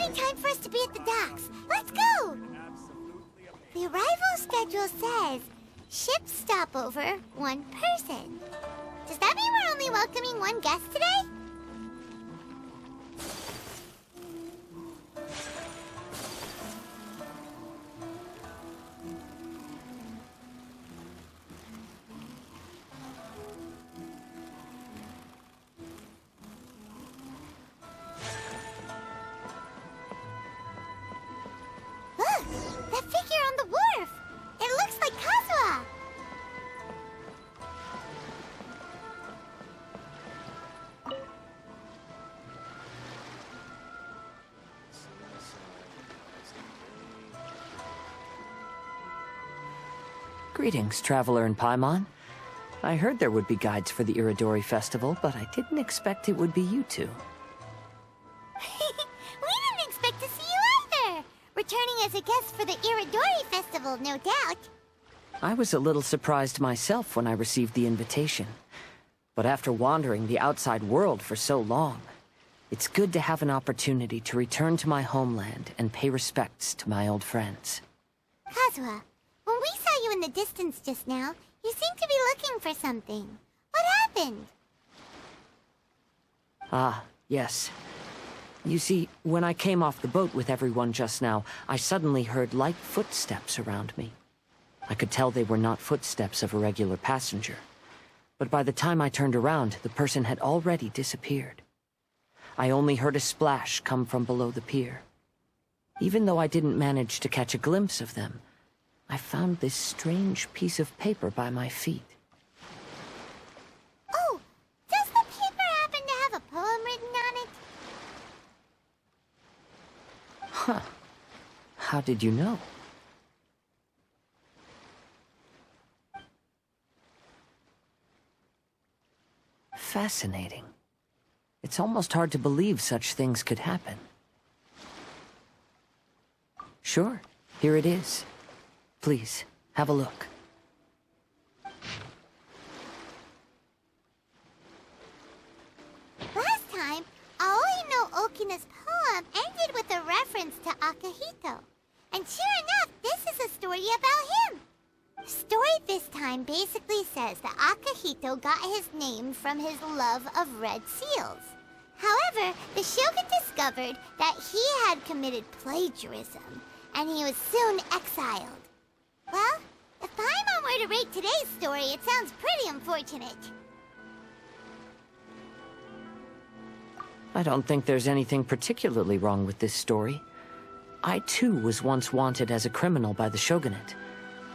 Finally time for us to be at the docks. Let's go! The arrival schedule says ship stopover, 1 person. Does that mean we're only welcoming 1 guest today? Look! That figure on the wharf! It looks like Kazuha! Greetings, traveler in Paimon. I heard there would be guides for the Irodori Festival, but I didn't expect it would be you two. We didn't expect to see you either! Returning as a guest for the Irodori Festival, no doubt. I was a little surprised myself when I received the invitation. But after wandering the outside world for so long, it's good to have an opportunity to return to my homeland and pay respects to my old friends. Kazuha, when we saw you in the distance just now, you seemed to be looking for something. What happened? Ah, yes. You see, when I came off the boat with everyone just now, I suddenly heard light footsteps around me. I could tell they were not footsteps of a regular passenger. But by the time I turned around, the person had already disappeared. I only heard a splash come from below the pier. Even though I didn't manage to catch a glimpse of them, I found this strange piece of paper by my feet. Oh, does the paper happen to have a poem written on it? Huh. How did you know? Fascinating. It's almost hard to believe such things could happen. Sure, here it is. Please, have a look. Last time, Aoi no Okina's poem ended with a reference to Akihito. And sure enough, this is a story about him. The story this time basically says that Akihito got his name from his love of red seals. However, the shogun discovered that he had committed plagiarism, and he was soon exiled. Well, if Paimon were to rate today's story, it sounds pretty unfortunate. I don't think there's anything particularly wrong with this story. I too was once wanted as a criminal by the shogunate.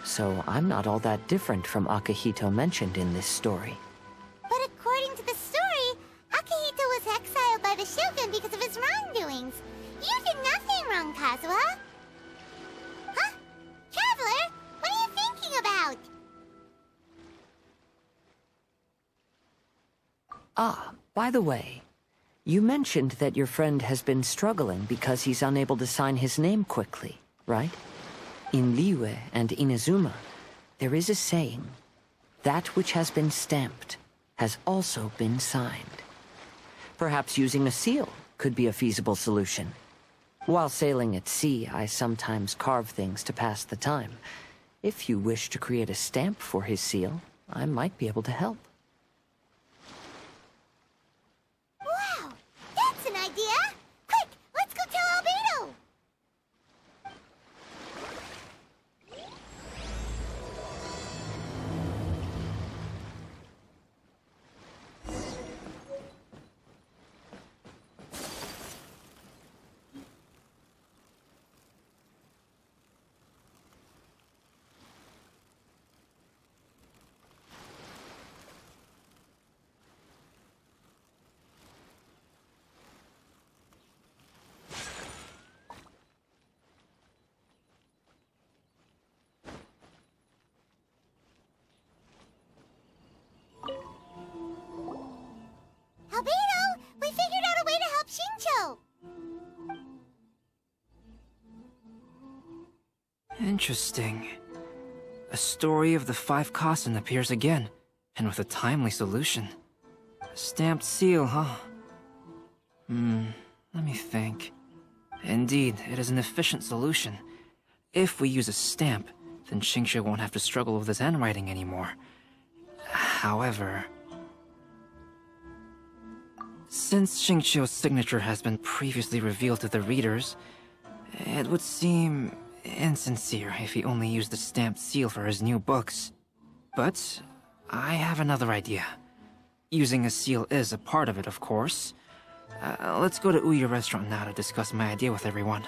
So I'm not all that different from Akihito mentioned in this story. But according to the story, Akihito was exiled by the shogun because of his wrongdoings. You did nothing wrong, Kazuha. Huh? Traveler, what are you thinking about? Ah, by the way, you mentioned that your friend has been struggling because he's unable to sign his name quickly, right? In Liyue and Inazuma, there is a saying, that which has been stamped has also been signed. Perhaps using a seal could be a feasible solution. While sailing at sea, I sometimes carve things to pass the time. If you wish to create a stamp for his seal, I might be able to help. Wow, that's an idea! Quick, let's go tell Albedo! Albedo, we figured out a way to help Shincho! Interesting. A story of the 5 Kasen appears again, and with a timely solution. A stamped seal, huh? Let me think. Indeed, it is an efficient solution. If we use a stamp, then Xingqiu won't have to struggle with his handwriting anymore. However, since Xingqiu's signature has been previously revealed to the readers, it would seem insincere if he only used the stamped seal for his new books. But I have another idea. Using a seal is a part of it, of course. Let's go to Uyu Restaurant now to discuss my idea with everyone.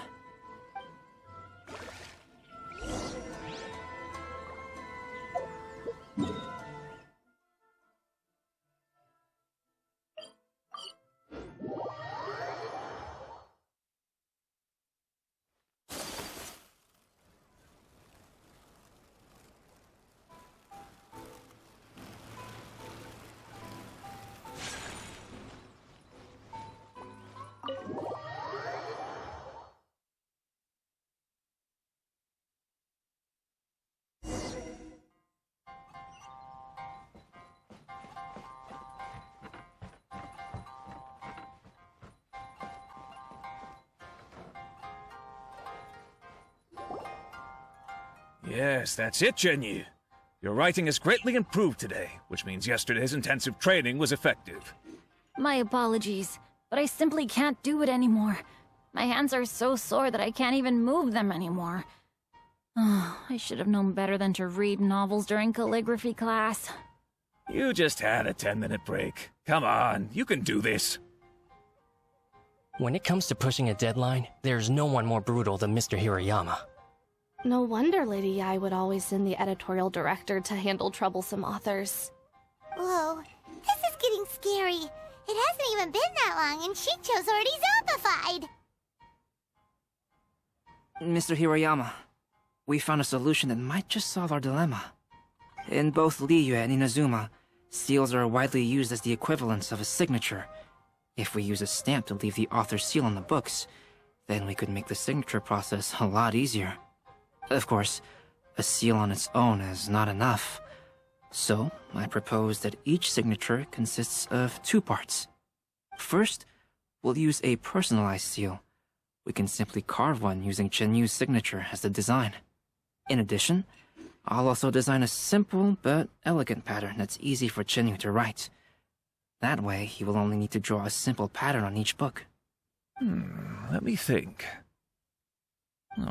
Yes, that's it, Jinyu. Your writing has greatly improved today, which means yesterday's intensive training was effective. My apologies, but I simply can't do it anymore. My hands are so sore that I can't even move them anymore. Oh, I should have known better than to read novels during calligraphy class. You just had a 10-minute break. Come on, you can do this. When it comes to pushing a deadline, there's no one more brutal than Mr. Hirayama. No wonder Lady Yai would always send the editorial director to handle troublesome authors. Whoa, this is getting scary. It hasn't even been that long and Xingqiu's already zombified. Mr. Hirayama, we found a solution that might just solve our dilemma. In both Liyue and Inazuma, seals are widely used as the equivalents of a signature. If we use a stamp to leave the author's seal on the books, then we could make the signature process a lot easier. Of course, a seal on its own is not enough. So, I propose that each signature consists of 2 parts. First, we'll use a personalized seal. We can simply carve one using Chenyu's signature as the design. In addition, I'll also design a simple but elegant pattern that's easy for Chenyu to write. That way, he will only need to draw a simple pattern on each book. Let me think.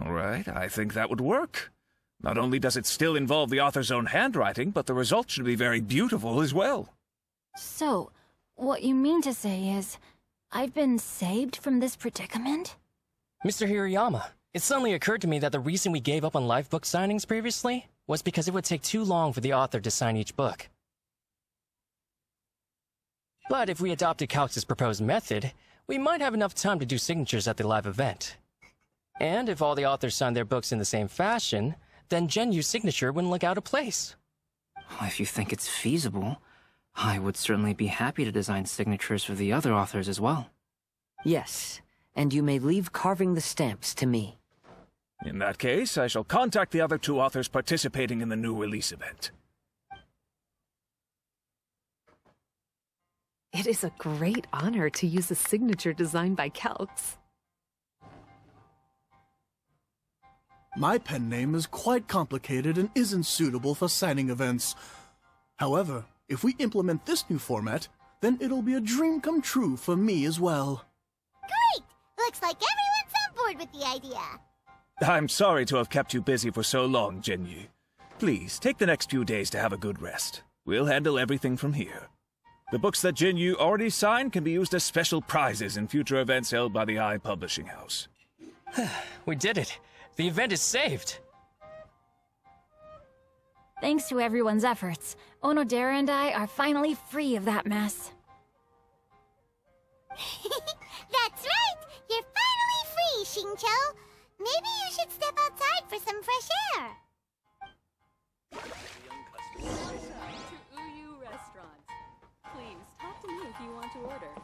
All right, I think that would work. Not only does it still involve the author's own handwriting, but the result should be very beautiful as well. So, what you mean to say is, I've been saved from this predicament? Mr. Hirayama, it suddenly occurred to me that the reason we gave up on live book signings previously was because it would take too long for the author to sign each book. But if we adopted Calx's proposed method, we might have enough time to do signatures at the live event. And if all the authors signed their books in the same fashion, then Genyu's signature wouldn't look out of place. If you think it's feasible, I would certainly be happy to design signatures for the other authors as well. Yes, and you may leave carving the stamps to me. In that case, I shall contact the other 2 authors participating in the new release event. It is a great honor to use a signature designed by Calx. My pen name is quite complicated and isn't suitable for signing events. However, if we implement this new format, then it'll be a dream come true for me as well. Great! Looks like everyone's on board with the idea. I'm sorry to have kept you busy for so long, Jinyu. Please, take the next few days to have a good rest. We'll handle everything from here. The books that Jinyu already signed can be used as special prizes in future events held by the Eye Publishing House. We did it! The event is saved! Thanks to everyone's efforts, Onodera and I are finally free of that mess. That's right! You're finally free, Xingqiu! Maybe you should step outside for some fresh air. To Uyu Restaurant. Please, talk to me if you want to order.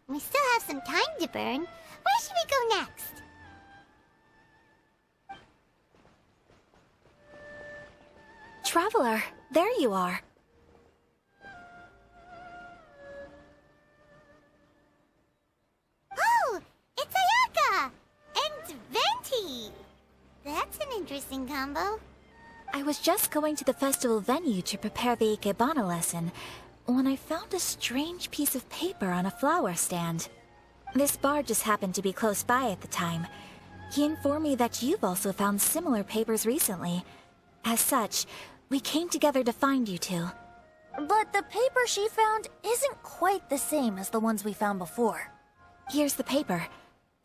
We still have some time to burn. Where should we go next? Traveler, there you are. Oh, it's Ayaka! And Venti! That's an interesting combo. I was just going to the festival venue to prepare the Ikebana lesson when I found a strange piece of paper on a flower stand. This bard just happened to be close by at the time. He informed me that you've also found similar papers recently. As such, we came together to find you two. But the paper she found isn't quite the same as the ones we found before. Here's the paper.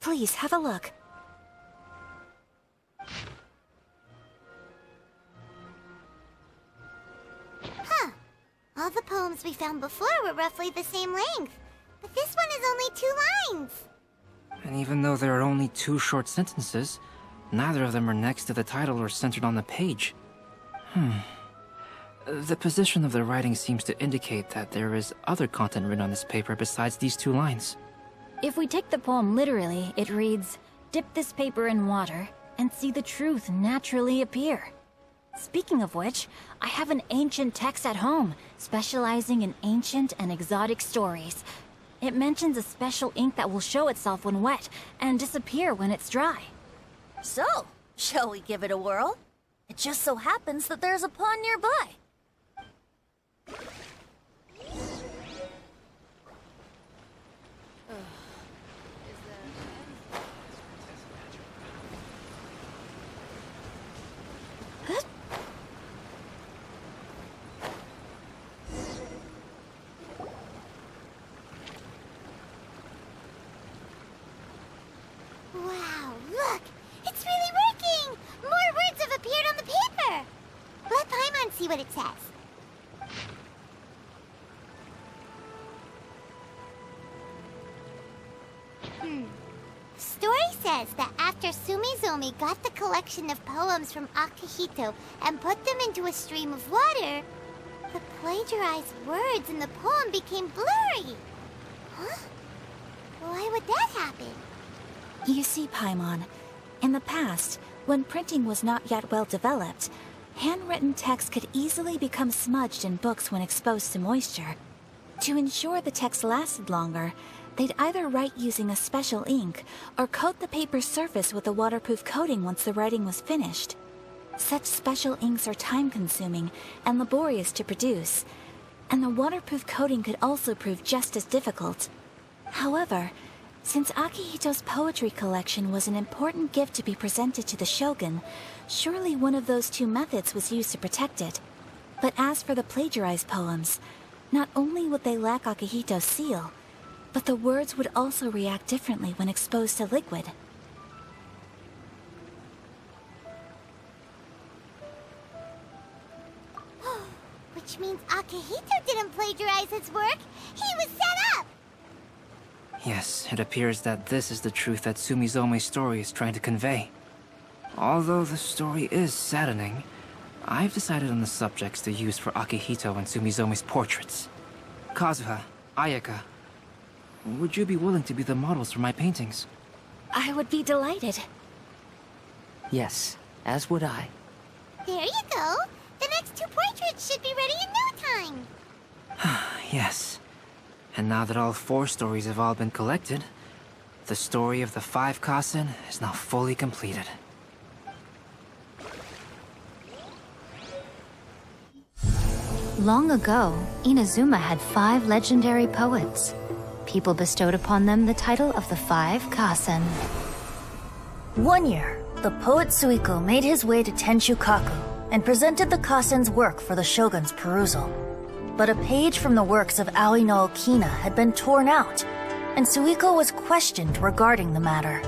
Please, have a look. Huh. All the poems we found before were roughly the same length. But this one is only 2 lines. And even though there are only 2 short sentences, neither of them are next to the title or centered on the page. The position of the writing seems to indicate that there is other content written on this paper besides these 2 lines. If we take the poem literally, it reads, "Dip this paper in water and see the truth naturally appear." Speaking of which, I have an ancient text at home, specializing in ancient and exotic stories. It mentions a special ink that will show itself when wet and disappear when it's dry. So, shall we give it a whirl? It just so happens that there's a pond nearby. Wow, look! It's really working! More words have appeared on the paper! Let Paimon see what it says. Story says that after Sumizomi got the collection of poems from Akihito and put them into a stream of water, the plagiarized words in the poem became blurry. Huh? Why would that happen? You see, Paimon, in the past, when printing was not yet well developed, handwritten text could easily become smudged in books when exposed to moisture. To ensure the text lasted longer, they'd either write using a special ink or coat the paper's surface with a waterproof coating once the writing was finished. Such special inks are time-consuming and laborious to produce, and the waterproof coating could also prove just as difficult. However, since Akihito's poetry collection was an important gift to be presented to the shogun, surely one of those 2 methods was used to protect it. But as for the plagiarized poems, not only would they lack Akihito's seal, but the words would also react differently when exposed to liquid. Which means Akihito didn't plagiarize his work. He was set up! Yes, it appears that this is the truth that Sumizome's story is trying to convey. Although the story is saddening, I've decided on the subjects to use for Akihito and Sumizome's portraits. Kazuha, Ayaka, would you be willing to be the models for my paintings? I would be delighted. Yes, as would I. There you go. The next 2 portraits should be ready in no time. Yes. And now that all 4 stories have all been collected, the story of the 5 Kasen is now fully completed. Long ago, Inazuma had 5 legendary poets. People bestowed upon them the title of the 5 Kasen. One year, the poet Suiko made his way to Tenshukaku and presented the Kasen's work for the shogun's perusal. But a page from the works of Aoi no Okina had been torn out, and Suiko was questioned regarding the matter.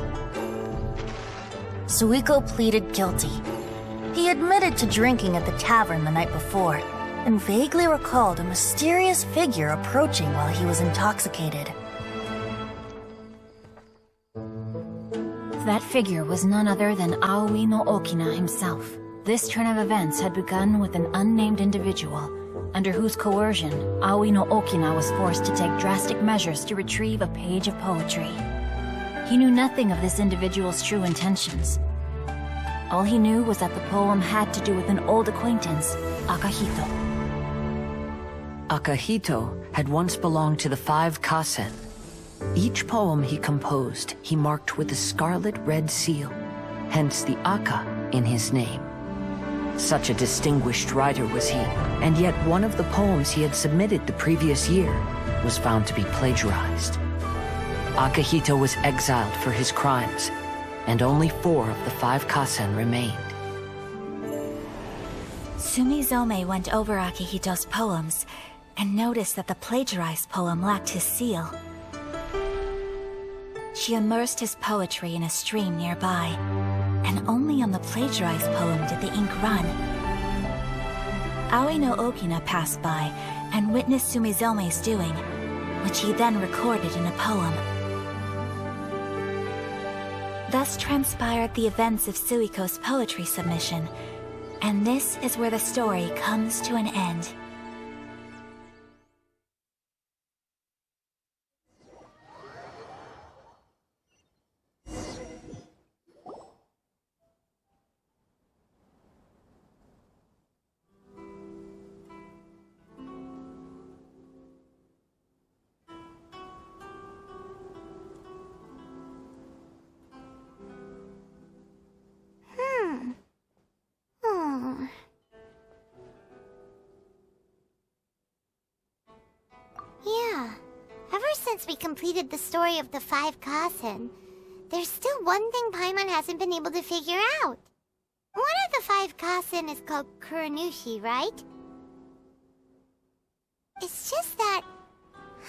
Suiko pleaded guilty. He admitted to drinking at the tavern the night before, and vaguely recalled a mysterious figure approaching while he was intoxicated. That figure was none other than Aoi no Okina himself. This turn of events had begun with an unnamed individual, under whose coercion, Aoi no Okina was forced to take drastic measures to retrieve a page of poetry. He knew nothing of this individual's true intentions. All he knew was that the poem had to do with an old acquaintance, Akahito. Akahito had once belonged to the 5 Kasen. Each poem he composed, he marked with a scarlet red seal, hence the Aka in his name. Such a distinguished writer was he, and yet one of the poems he had submitted the previous year was found to be plagiarized. Akahito was exiled for his crimes, and only 4 of the 5 Kasen remained. Sumizome went over Akihito's poems and noticed that the plagiarized poem lacked his seal. She immersed his poetry in a stream nearby, and only on the plagiarized poem did the ink run. Aoi no Okina passed by and witnessed Sumizome's doing, which he then recorded in a poem. Thus transpired the events of Suiko's poetry submission, and this is where the story comes to an end. Yeah. Ever since we completed the story of the 5 Kasen, there's still one thing Paimon hasn't been able to figure out. One of the 5 Kasen is called Kuranushi, right? It's just that,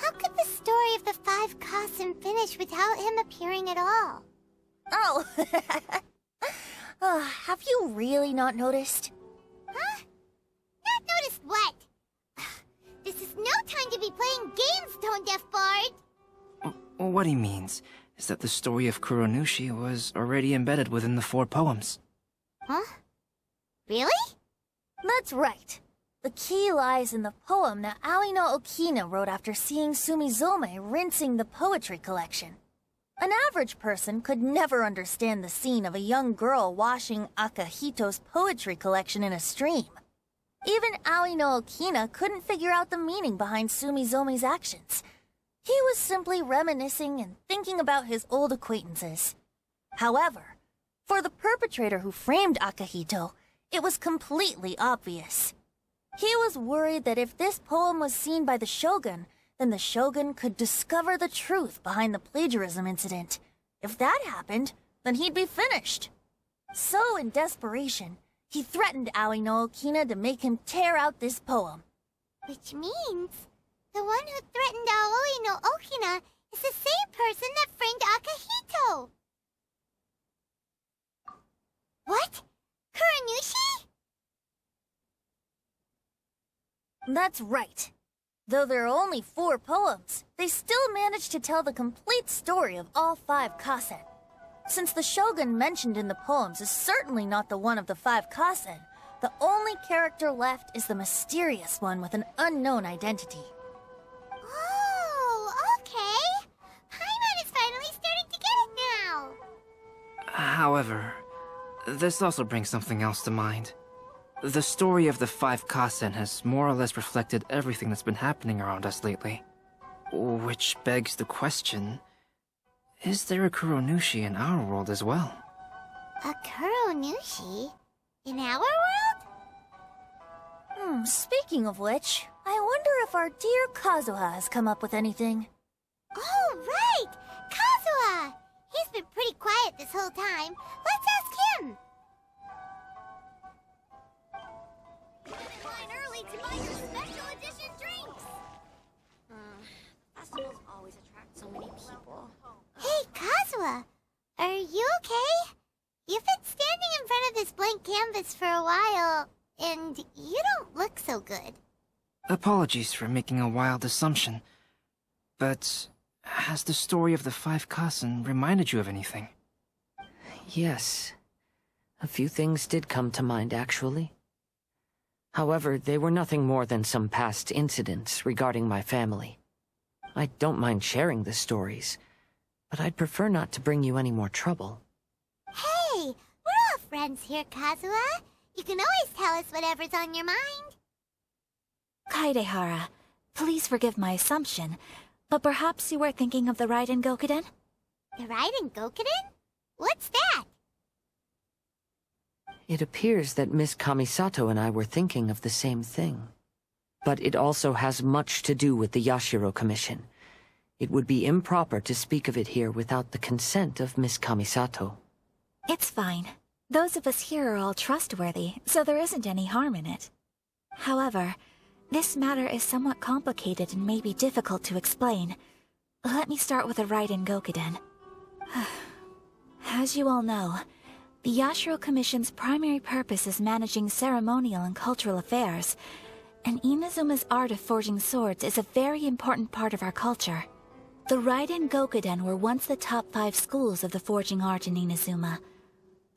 how could the story of the 5 Kasen finish without him appearing at all? Oh, have you really not noticed? Huh? Not noticed what? This is no time to be playing games, Tone Deaf Bard! What he means is that the story of Kuronushi was already embedded within the 4 poems. Huh? Really? That's right. The key lies in the poem that Aoi no Okina wrote after seeing Sumizome rinsing the poetry collection. An average person could never understand the scene of a young girl washing Akahito's poetry collection in a stream. Even Aoi no Okina couldn't figure out the meaning behind Sumizome's actions. He was simply reminiscing and thinking about his old acquaintances. However, for the perpetrator who framed Akahito, it was completely obvious. He was worried that if this poem was seen by the Shogun, then the Shogun could discover the truth behind the plagiarism incident. If that happened, then he'd be finished. So, in desperation, he threatened Aoi no Okina to make him tear out this poem. Which means, the one who threatened Aoi no Okina is the same person that framed Akahito! What? Kuranushi? That's right. Though there are only 4 poems, they still managed to tell the complete story of all 5 Kasen. Since the Shogun mentioned in the poems is certainly not the one of the 5 Kasen, the only character left is the mysterious one with an unknown identity. Oh, okay. Paimon is finally starting to get it now. However, this also brings something else to mind. The story of the 5 Kasen has more or less reflected everything that's been happening around us lately. Which begs the question, is there a Kuronushi in our world as well? A Kuronushi? In our world? Speaking of which, I wonder if our dear Kazuha has come up with anything. Oh, right! Kazuha! He's been pretty quiet this whole time. Let's ask him! Line early to buy your special edition drinks! Festivals always attract so many people. Hey, Kazuha! Are you okay? You've been standing in front of this blank canvas for a while, and you don't look so good. Apologies for making a wild assumption, but has the story of the 5 Kasen reminded you of anything? Yes. A few things did come to mind, actually. However, they were nothing more than some past incidents regarding my family. I don't mind sharing the stories, but I'd prefer not to bring you any more trouble. Hey, we're all friends. friends here, Kazuha. You can always tell us whatever's on your mind. Kaidehara, please forgive my assumption, but perhaps you were thinking of the Raiden Gokuden? The Raiden Gokuden? What's that? It appears that Miss Kamisato and I were thinking of the same thing. But it also has much to do with the Yashiro Commission. It would be improper to speak of it here without the consent of Miss Kamisato. It's fine. Those of us here are all trustworthy, so there isn't any harm in it. However, this matter is somewhat complicated and may be difficult to explain. Let me start with the Raiden Gokuden. As you all know, the Yashiro Commission's primary purpose is managing ceremonial and cultural affairs, and Inazuma's art of forging swords is a very important part of our culture. The Raiden Gokuden were once the top 5 schools of the forging art in Inazuma.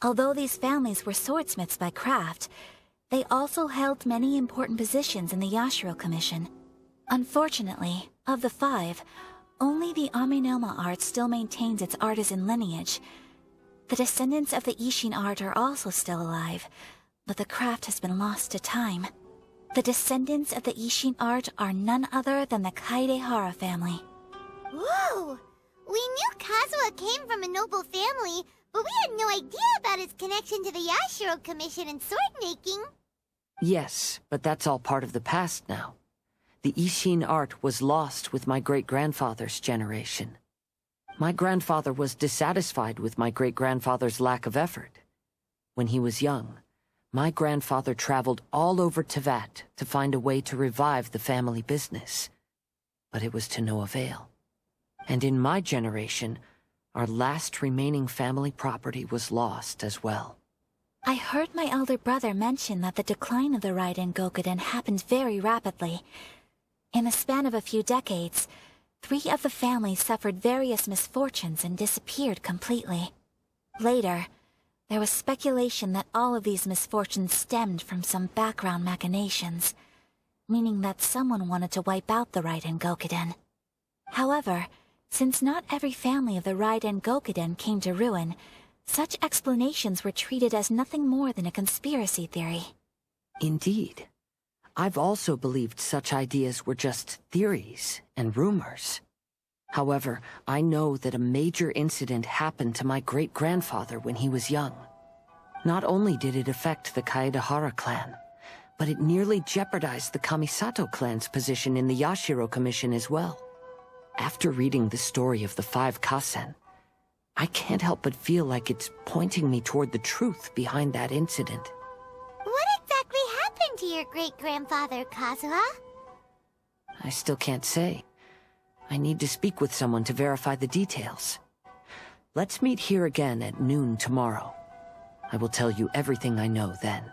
Although these families were swordsmiths by craft, they also held many important positions in the Yashiro Commission. Unfortunately, of the 5, only the Aminoma art still maintains its artisan lineage. The descendants of the Ishin art are also still alive, but the craft has been lost to time. The descendants of the Ishin art are none other than the Kaidehara family. Whoa! We knew Kazuha came from a noble family, but we had no idea about his connection to the Yashiro Commission and sword-making. Yes, but that's all part of the past now. The Ishin art was lost with my great-grandfather's generation. My grandfather was dissatisfied with my great-grandfather's lack of effort. When he was young, my grandfather traveled all over Teyvat to find a way to revive the family business. But it was to no avail. And in my generation, our last remaining family property was lost as well. I heard my elder brother mention that the decline of the Raiden Gokuden happened very rapidly. In the span of a few decades, 3 of the families suffered various misfortunes and disappeared completely. Later, there was speculation that all of these misfortunes stemmed from some background machinations, meaning that someone wanted to wipe out the Raiden Gokuden. However, since not every family of the Raiden Gokuden came to ruin, such explanations were treated as nothing more than a conspiracy theory. Indeed. I've also believed such ideas were just theories and rumors. However, I know that a major incident happened to my great-grandfather when he was young. Not only did it affect the Kaedehara clan, but it nearly jeopardized the Kamisato clan's position in the Yashiro Commission as well. After reading the story of the 5 Kasen, I can't help but feel like it's pointing me toward the truth behind that incident. What exactly happened to your great-grandfather, Kazuha? I still can't say. I need to speak with someone to verify the details. Let's meet here again at noon tomorrow. I will tell you everything I know then.